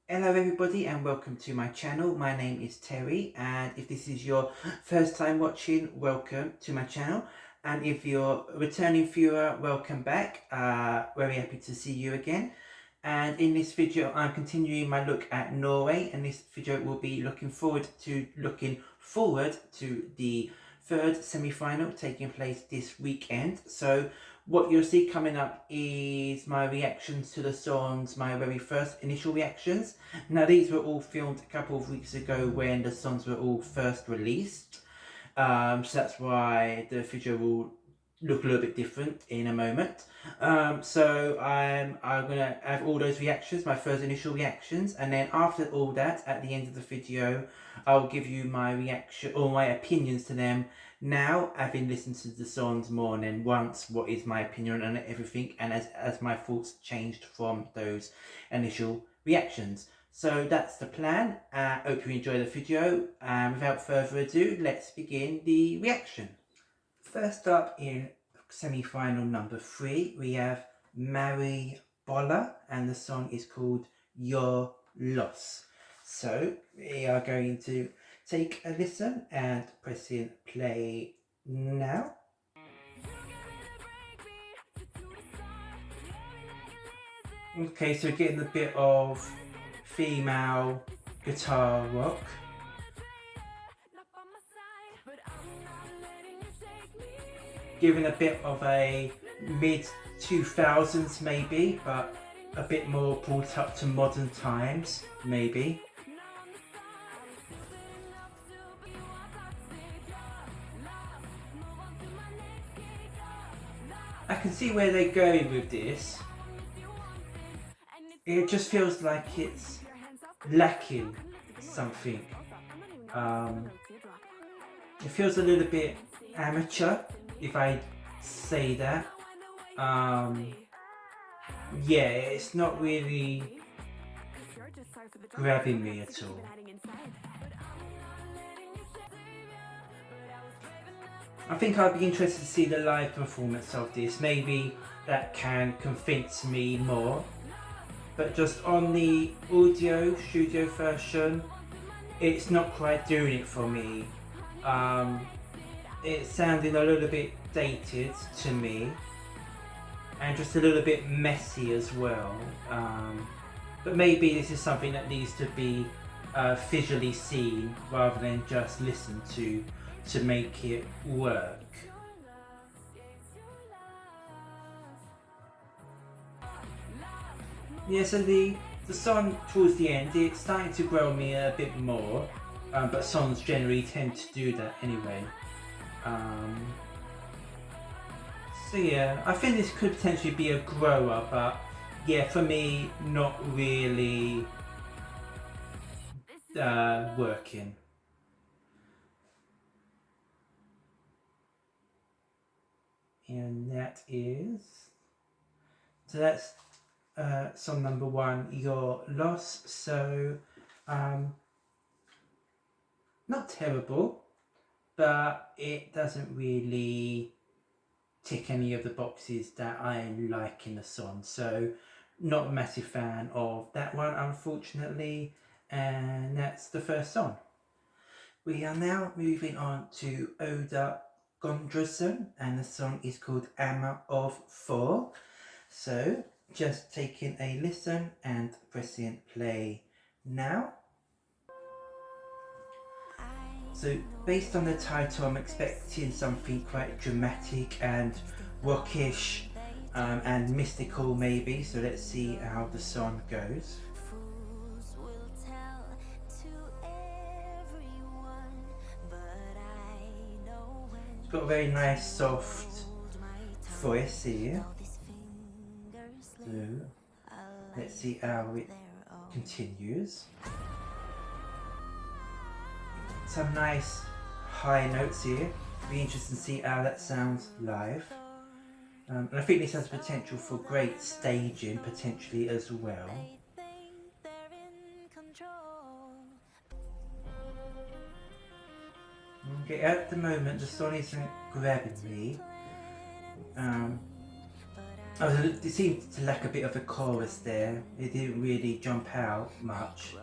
Hello everybody and welcome to my channel. My name is Terry, and if this is your first time watching, welcome to my channel, and if you're a returning viewer, welcome back. Very happy to see you again. And in this video I'm continuing my look at Norway, and this video will be looking forward to the third semi-final taking place this weekend. So what you'll see coming up is my reactions to the songs, my very first initial reactions. Now these were all filmed a couple of weeks ago when the songs were all first released. So that's why the video will look a little bit different in a moment. So I'm gonna have all those reactions, my first initial reactions, and then after all that, at the end of the video, I'll give you my reaction or my opinions to them now, having listened to the songs more than once. What is my opinion on everything, and as my thoughts changed from those initial reactions. So that's the plan. Hope you enjoy the video, and without further ado, let's begin the reaction. First up in semi-final number 3, we have Mary Bolla, and the song is called Your Loss. So we are going to take a listen and press in play now. Okay, so we're getting a bit of female guitar rock. Given a bit of a mid-2000s maybe, but a bit more brought up to modern times maybe. I can see where they're going with this. It just feels like it's lacking something. It feels a little bit amateur, if I say that. Yeah, it's not really grabbing me at all. I think I'd be interested to see the live performance of this. Maybe that can convince me more. But just on the audio studio version, it's not quite doing it for me. It's sounding a little bit dated to me, and just a little bit messy as well. But maybe this is something that needs to be visually seen rather than just listened to make it work. Yeah, so the song towards the end, it's starting to grow on me a bit more, but songs generally tend to do that anyway. So yeah, I think this could potentially be a grower, but yeah, for me, not really working. And that's song number 1, Your Loss. So not terrible, but it doesn't really tick any of the boxes that I like in the song. So not a massive fan of that one, unfortunately. And that's the first song. We are now moving on to Oda Gondrason, and the song is called Amma of 4. So just taking a listen and pressing play now. So based on the title, I'm expecting something quite dramatic and rockish and mystical maybe. So let's see how the song goes. It's got a very nice soft voice here. So let's see how it continues. Some nice high notes here. Be interested to see how that sounds live. And I think this has potential for great staging potentially as well. Okay, at the moment the song isn't grabbing me. It seemed to lack a bit of a chorus there. It didn't really jump out much.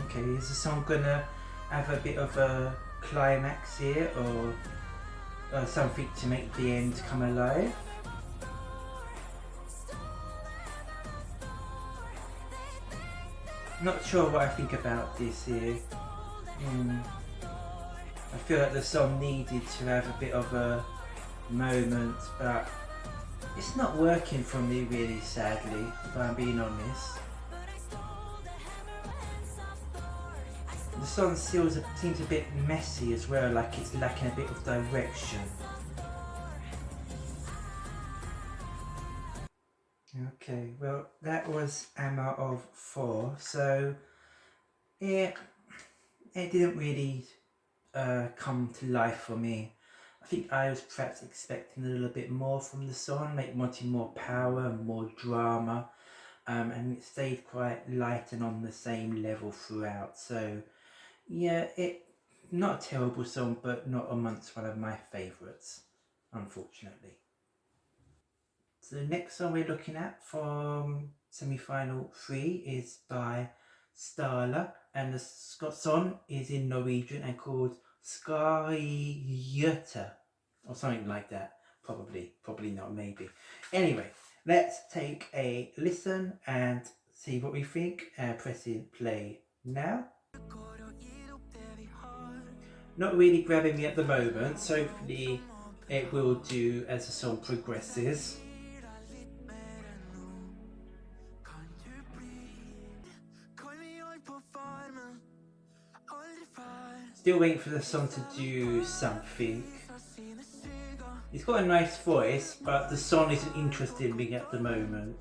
Okay, is the song gonna have a bit of a climax here, or something to make the end come alive? Not sure what I think about this here. I feel like the song needed to have a bit of a moment, but it's not working for me really, sadly, if I'm being honest. The song still seems a bit messy as well, like it's lacking a bit of direction. Okay, well that was Amma of 4, so yeah, it didn't really come to life for me. I think I was perhaps expecting a little bit more from the song, like wanting more power and more drama, and it stayed quite light and on the same level throughout. So yeah, not a terrible song, but not amongst one of my favourites, unfortunately. So the next song we're looking at from semi-final 3 is by Starla, and the song is in Norwegian and called Skarjøte, or something like that. Probably not, maybe. Anyway, let's take a listen and see what we think. Pressing play now. Not really grabbing me at the moment, so hopefully it will do as the song progresses. Still waiting for the song to do something. He's got a nice voice, but the song isn't interested in me at the moment.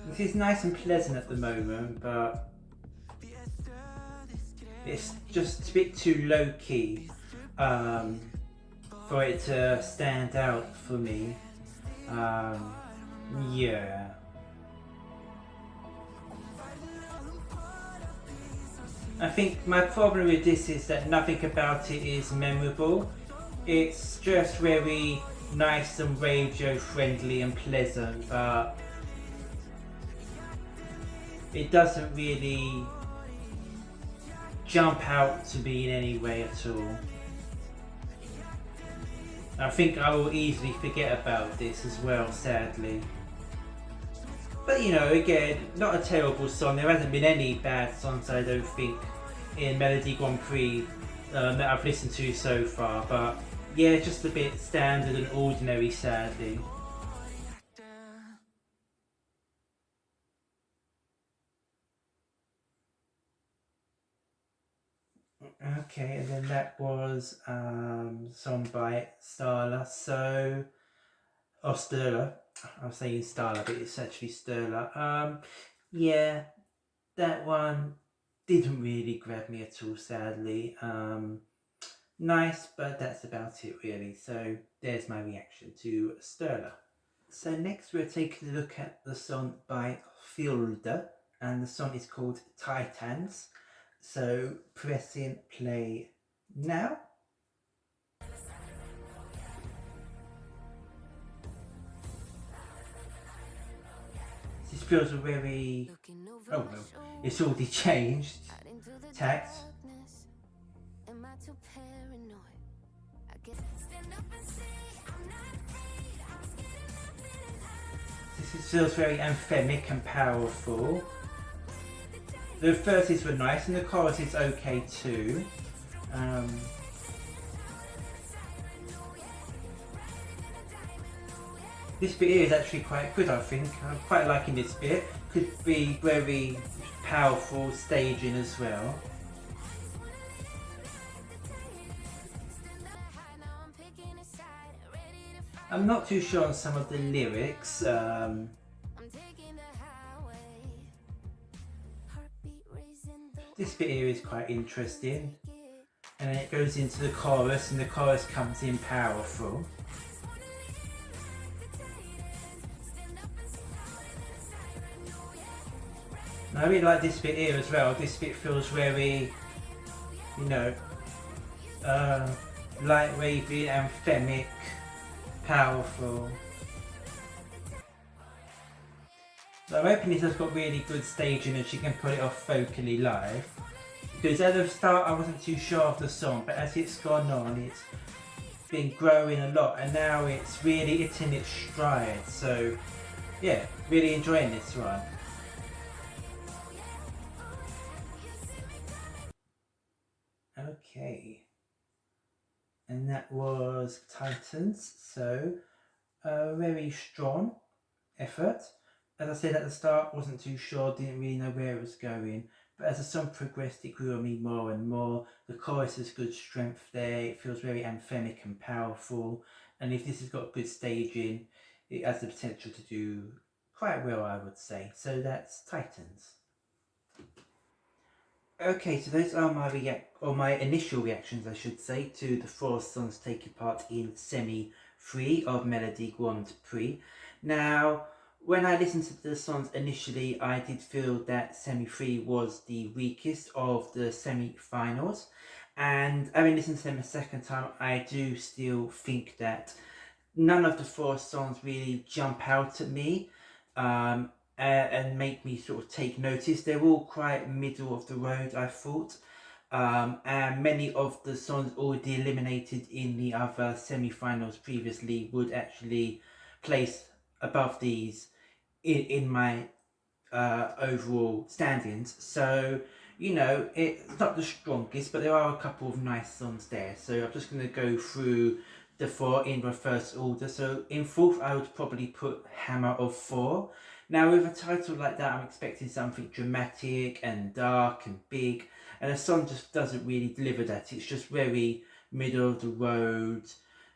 This is nice and pleasant at the moment, but it's just a bit too low-key for it to stand out for me. Yeah. I think my problem with this is that nothing about it is memorable. It's just very nice and radio friendly and pleasant, but it doesn't really jump out to me in any way at all. I think I will easily forget about this as well, sadly. But you know, again, not a terrible song. There hasn't been any bad songs, I don't think, in Melodi Grand Prix that I've listened to so far. But yeah, just a bit standard and ordinary, sadly. Okay, and then that was song by Starla. Sturla. I'm saying Starla, but it's actually Sturla. Yeah, that one didn't really grab me at all, sadly. Nice, but that's about it really. So there's my reaction to Sturla. So next we're taking a look at the song by Fjolde, and the song is called Titans. So pressing play now. This feels a very, oh no, it's already changed tact. This feels very anthemic and powerful. The verses were nice and the chorus is okay too. This bit here is actually quite good, I think. I'm quite liking this bit. Could be very powerful staging as well. I'm not too sure on some of the lyrics. This bit here is quite interesting, and then it goes into the chorus, and the chorus comes in powerful. I really like this bit here as well. This bit feels very, you know, light wavy, anthemic, powerful. So I'm hoping this has got really good staging and she can put it off vocally live. Because at the start I wasn't too sure of the song, but as it's gone on it's been growing a lot and now it's really hitting its stride. So yeah, really enjoying this one. Okay. And that was Titans, so a very strong effort. As I said at the start, wasn't too sure, didn't really know where it was going, but as the song progressed it grew on me more and more. The chorus has good strength there, it feels very anthemic and powerful, and if this has got good staging it has the potential to do quite well, I would say. So that's Titans. Okay, so those are my initial reactions, I should say, to the 4 songs taking part in semi-3 of Melodi Grand Prix. Now, when I listened to the songs initially, I did feel that semi-3 was the weakest of the semi-finals, and having listened to them a second time, I do still think that none of the 4 songs really jump out at me. And make me sort of take notice. They're all quite middle of the road, I thought. And many of the songs already eliminated in the other semi-finals previously would actually place above these in my overall standings. So, you know, it's not the strongest, but there are a couple of nice songs there. So I'm just going to go through the 4 in reverse order. So in 4th, I would probably put Hammer of 4. Now with a title like that, I'm expecting something dramatic and dark and big, and the song just doesn't really deliver that. It's just very middle of the road,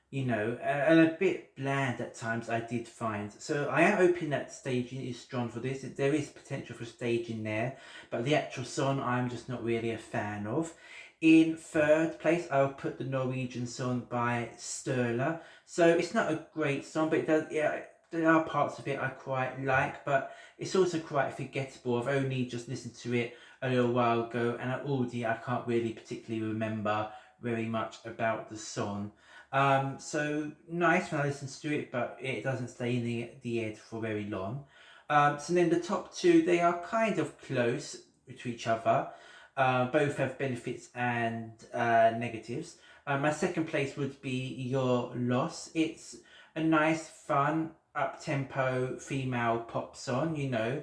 you know, and a bit bland at times, I did find. So I am hoping that staging is strong for this. There is potential for staging there, but the actual song I'm just not really a fan of. In 3rd place, I'll put the Norwegian song by Sturla. So it's not a great song, but it does, yeah, there are parts of it I quite like, but it's also quite forgettable. I've only just listened to it a little while ago, and I can't really particularly remember very much about the song. So nice when I listen to it, but it doesn't stay in the head for very long. So then the top 2, they are kind of close to each other. Both have benefits and negatives. My 2nd place would be Your Loss. It's a nice, fun, up-tempo female pop song, you know.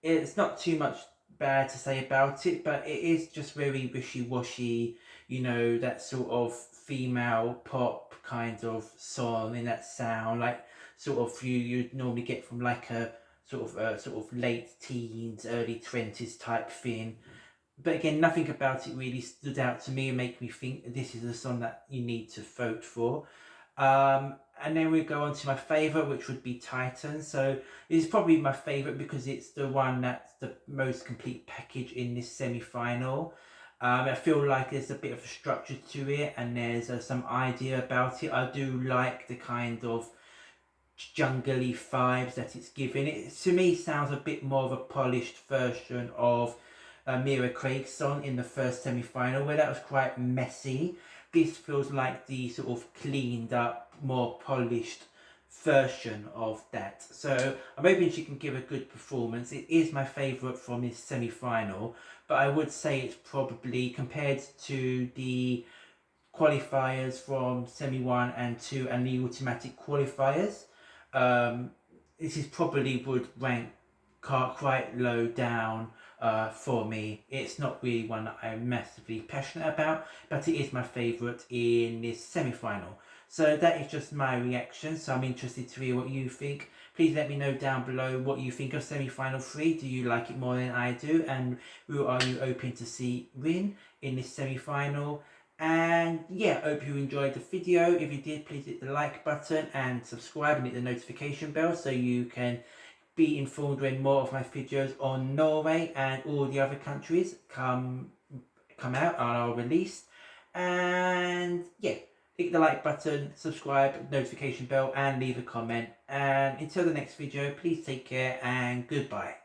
It's not too much bad to say about it, but it is just very wishy-washy, you know, that sort of female pop kind of song in that sound, like sort of you'd normally get from like a sort of late teens, early 20s type thing. But again, nothing about it really stood out to me and make me think this is a song that you need to vote for. And then we go on to my favourite, which would be Titan. So it's probably my favourite because it's the one that's the most complete package in this semi-final. I feel like there's a bit of a structure to it and there's some idea about it. I do like the kind of jungly vibes that it's giving. It to me sounds a bit more of a polished version of Mira Craig's song in the first semi-final, where that was quite messy. This feels like the sort of cleaned up, more polished version of that. So I'm hoping she can give a good performance. It is my favourite from this semi-final, but I would say it's probably, compared to the qualifiers from semi-1 and 2 and the automatic qualifiers, this is probably would rank quite low down for me. It's not really one that I'm massively passionate about, but it is my favourite in this semi-final. So that is just my reaction, so I'm interested to hear what you think. Please let me know down below what you think of semi-final 3. Do you like it more than I do? And who are you hoping to see win in this semi-final? And yeah, hope you enjoyed the video. If you did, please hit the like button and subscribe and hit the notification bell so you can be informed when more of my videos on Norway and all the other countries come out and are released. And yeah, hit the like button, subscribe, notification bell, and leave a comment. And until the next video, please take care and goodbye.